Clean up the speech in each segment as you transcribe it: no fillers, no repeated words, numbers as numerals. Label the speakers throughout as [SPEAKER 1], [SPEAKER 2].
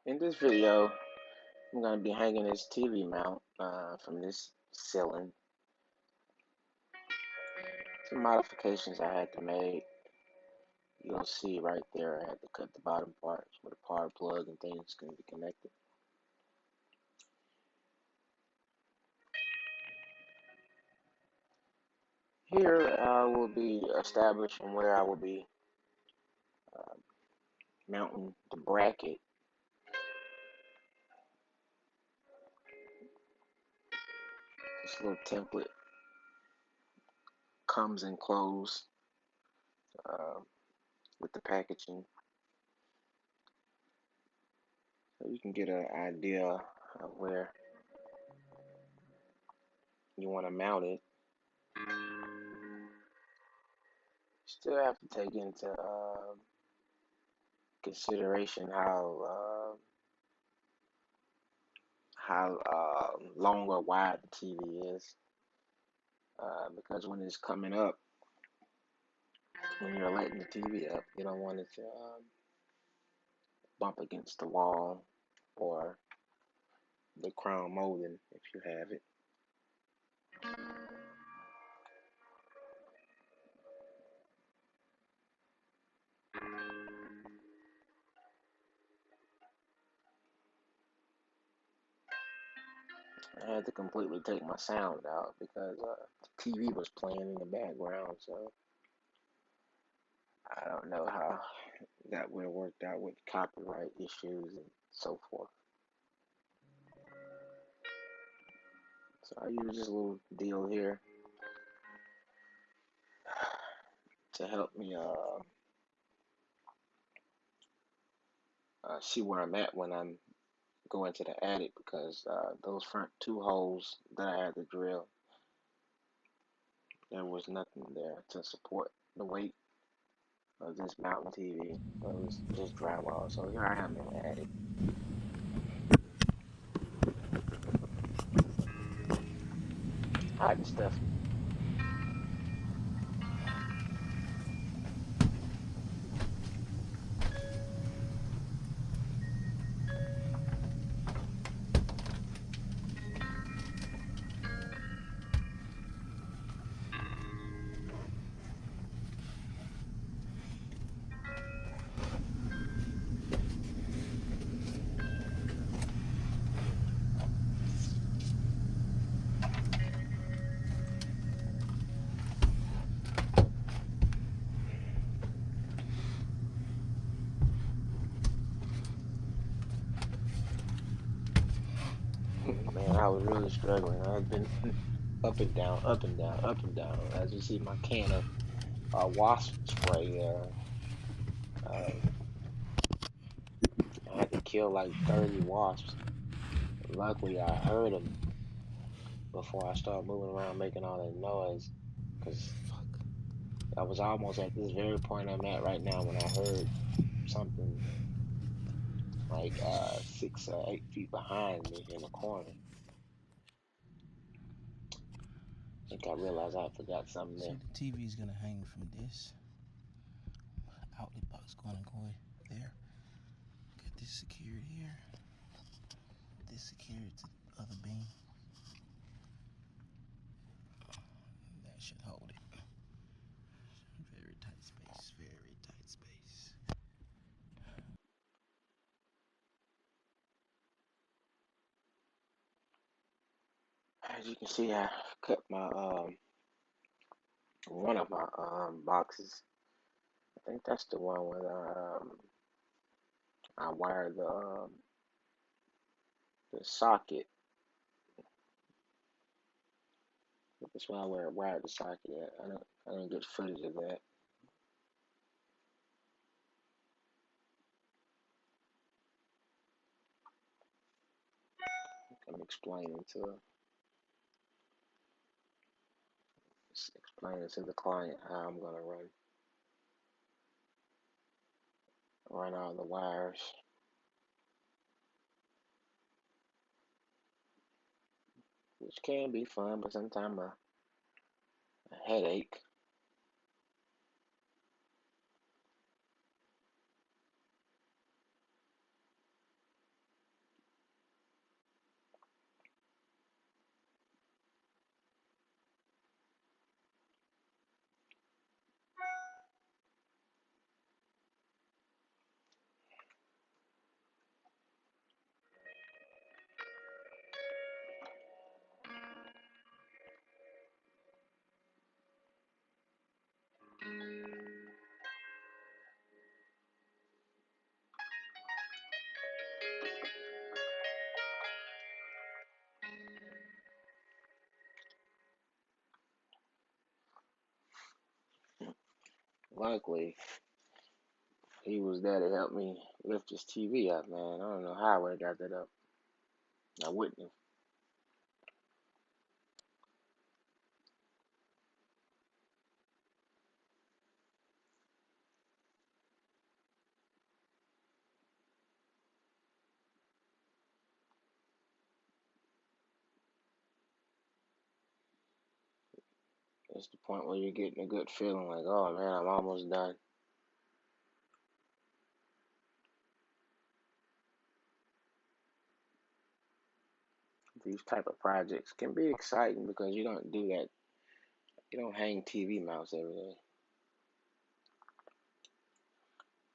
[SPEAKER 1] In this video, I'm going to be hanging this TV mount from this ceiling. Some modifications I had to make. You'll see right there, I had to cut the bottom parts where the power plug and things can be connected. Here I will be establishing where I will be mounting the bracket. This little template comes enclosed with the packaging, so you can get an idea of where you want to mount it. Still have to take into consideration how long or wide the TV is, because when it's coming up, when you're letting the TV up, you don't want it to bump against the wall or the crown molding if you have it. I had to completely take my sound out because the TV was playing in the background, so I don't know how that would have worked out with copyright issues and so forth. So I use this little deal here to help me see where I'm at when I'm going to the attic, because those front two holes that I had to drill, there was nothing there to support the weight of this mountain TV. It was just drywall. So here I am in the attic. Hiding stuff. Man, I was really struggling. I've been up and down, up and down, up and down. As you see, my can of wasp spray. I had to kill like 30 wasps. Luckily, I heard them before I started moving around, making all that noise. Cause I was almost at this very point I'm at right now when I heard something like 6 or 8 feet behind me in the corner. I think I realized I forgot something
[SPEAKER 2] See,
[SPEAKER 1] there.
[SPEAKER 2] the TV is gonna hang from this outlet box gonna go there. Got this secured here. This secured to the other beam. That should hold it. Very tight space. Very tight space.
[SPEAKER 1] As you can see, I cut my one of my boxes. I think that's the one where I wired the socket. That's why I wired the socket at. I didn't get footage of that. I'm explaining to the client how I'm gonna run all the wires, which can be fun, but sometimes a headache. luckily, he was there to help me lift his TV up, man. I don't know how I would have got that up. I wouldn't have. It's the point where you're getting a good feeling like, oh man, I'm almost done. These type of projects can be exciting because you don't do that. You don't hang TV mounts every day.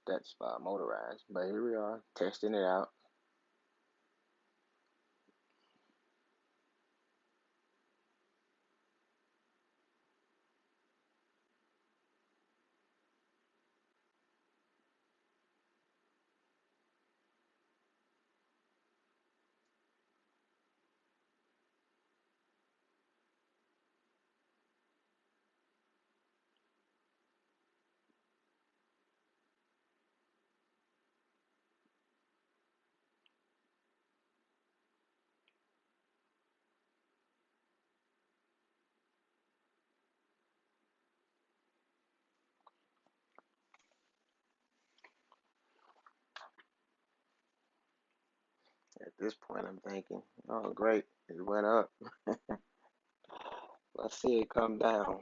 [SPEAKER 1] That's motorized. But here we are, testing it out. At this point, I'm thinking, oh great, it went up. Let's see it come down.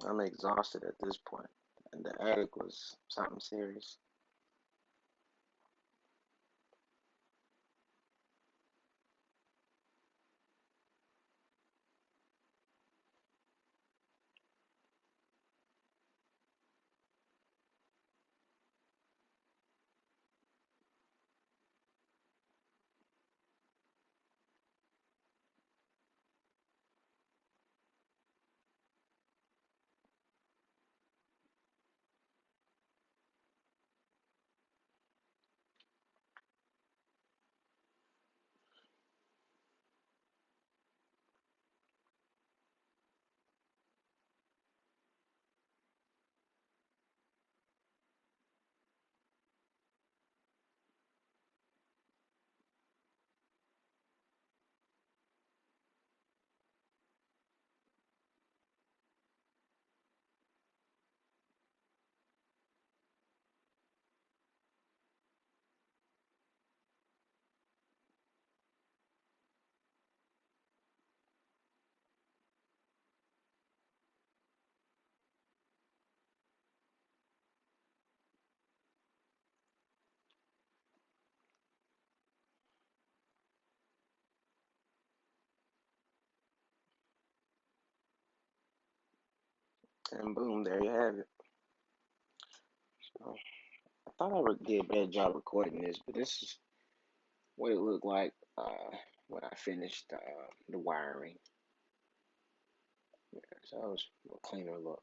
[SPEAKER 1] I'm exhausted at this point, and the attic was something serious. And boom, there you have it. So I thought I would get a better job recording this, but this is what it looked like when I finished the wiring. Yeah, so that was a cleaner look.